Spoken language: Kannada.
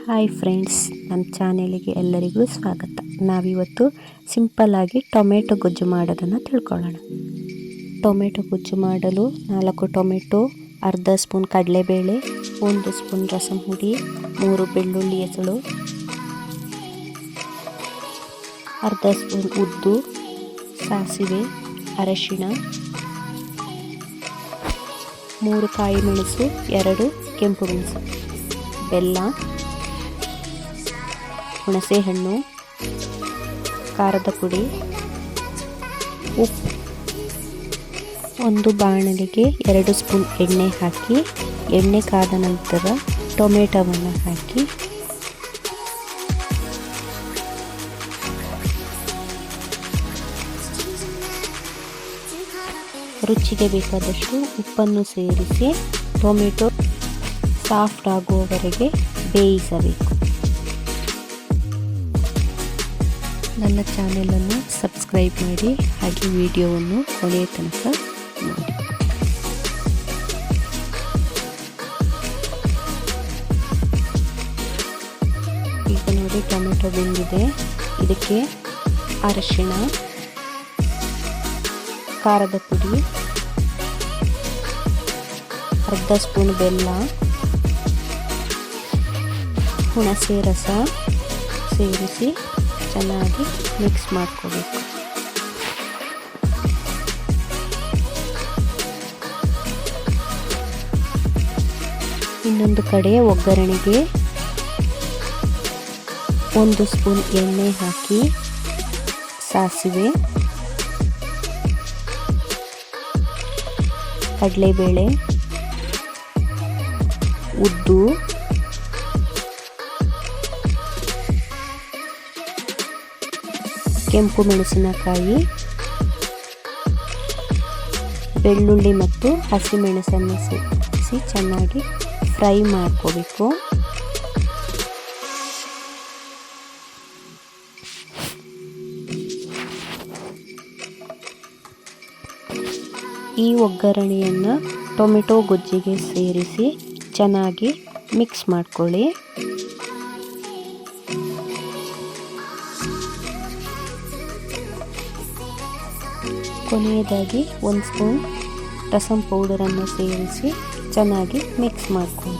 ಹಾಯ್ ಫ್ರೆಂಡ್ಸ್, ನನ್ನ ಚಾನೆಲಿಗೆ ಎಲ್ಲರಿಗೂ ಸ್ವಾಗತ. ನಾವಿವತ್ತು ಸಿಂಪಲ್ಲಾಗಿ ಟೊಮೆಟೊ ಗೊಜ್ಜು ಮಾಡೋದನ್ನು ತಿಳ್ಕೊಳ್ಳೋಣ. ಟೊಮೆಟೊ ಗೊಜ್ಜು ಮಾಡಲು 4 ಟೊಮೆಟೊ, ಅರ್ಧ ಸ್ಪೂನ್ ಕಡಲೆಬೇಳೆ, 1 ಸ್ಪೂನ್ ರಸಂ ಹುಡಿ, 3 ಬೆಳ್ಳುಳ್ಳಿ ಎಸಳು, ಅರ್ಧ ಸ್ಪೂನ್ ಉದ್ದು, ಸಾಸಿವೆ, ಅರಶಿಣ, 3 ಕಾಯಿ ಮೆಣಸು, 2 ಕೆಂಪು ಮೆಣಸು, ಬೆಲ್ಲ, ಹುಣಸೆಹಣ್ಣು, ಖಾರದ ಪುಡಿ, ಉಪ್ಪು. ಒಂದು ಬಾಣಲಿಗೆ 2 ಸ್ಪೂನ್ ಎಣ್ಣೆ ಹಾಕಿ, ಎಣ್ಣೆ ಕಾದ ನಂತರ ಟೊಮೆಟೊವನ್ನು ಹಾಕಿ ರುಚಿಗೆ ಬೇಕಾದಷ್ಟು ಉಪ್ಪನ್ನು ಸೇರಿಸಿ ಟೊಮೆಟೊ ಸಾಫ್ಟ್ ಆಗುವವರೆಗೆ ಬೇಯಿಸಬೇಕು. ನನ್ನ ಚಾನೆಲನ್ನು ಸಬ್ಸ್ಕ್ರೈಬ್ ಮಾಡಿ, ಹಾಗೆ ವಿಡಿಯೋವನ್ನು ಕೊನೆಯ ತನಕ ನೋಡಿ. ಈಗ ನೋಡಿ ಟೊಮೆಟೊ ಬೆಂದಿದೆ. ಇದಕ್ಕೆ ಅರಶಿಣ, ಖಾರದ ಪುಡಿ, ಅರ್ಧ ಸ್ಪೂನ್ ಬೆಲ್ಲ, ಹುಣಸೆ ರಸ ಸೇರಿಸಿ ಚೆನ್ನಾಗಿ ಮಿಕ್ಸ್ ಮಾಡ್ಕೋಬೇಕು. ಇನ್ನೊಂದು ಕಡೆ ಒಗ್ಗರಣೆಗೆ 1 ಸ್ಪೂನ್ ಎಣ್ಣೆ ಹಾಕಿ ಸಾಸಿವೆ, ಕಡಲೆಬೇಳೆ, ಉದ್ದು, ಕೆಂಪು ಮೆಣಸಿನಕಾಯಿ, ಬೆಳ್ಳುಳ್ಳಿ ಮತ್ತು ಹಸಿಮೆಣಸನ್ನು ಸೇರಿಸಿ ಚೆನ್ನಾಗಿ ಫ್ರೈ ಮಾಡ್ಕೋಬೇಕು. ಈ ಒಗ್ಗರಣೆಯನ್ನು ಟೊಮೆಟೊ ಗೊಜ್ಜಿಗೆ ಸೇರಿಸಿ ಚೆನ್ನಾಗಿ ಮಿಕ್ಸ್ ಮಾಡ್ಕೊಳ್ಳಿ. ಕೊನೆಯದಾಗಿ 1 ಸ್ಪೂನ್ ರಸಂ ಪೌಡರನ್ನು ಸೇರಿಸಿ ಚೆನ್ನಾಗಿ ಮಿಕ್ಸ್ ಮಾಡ್ಕೊಳ್ಳಿ.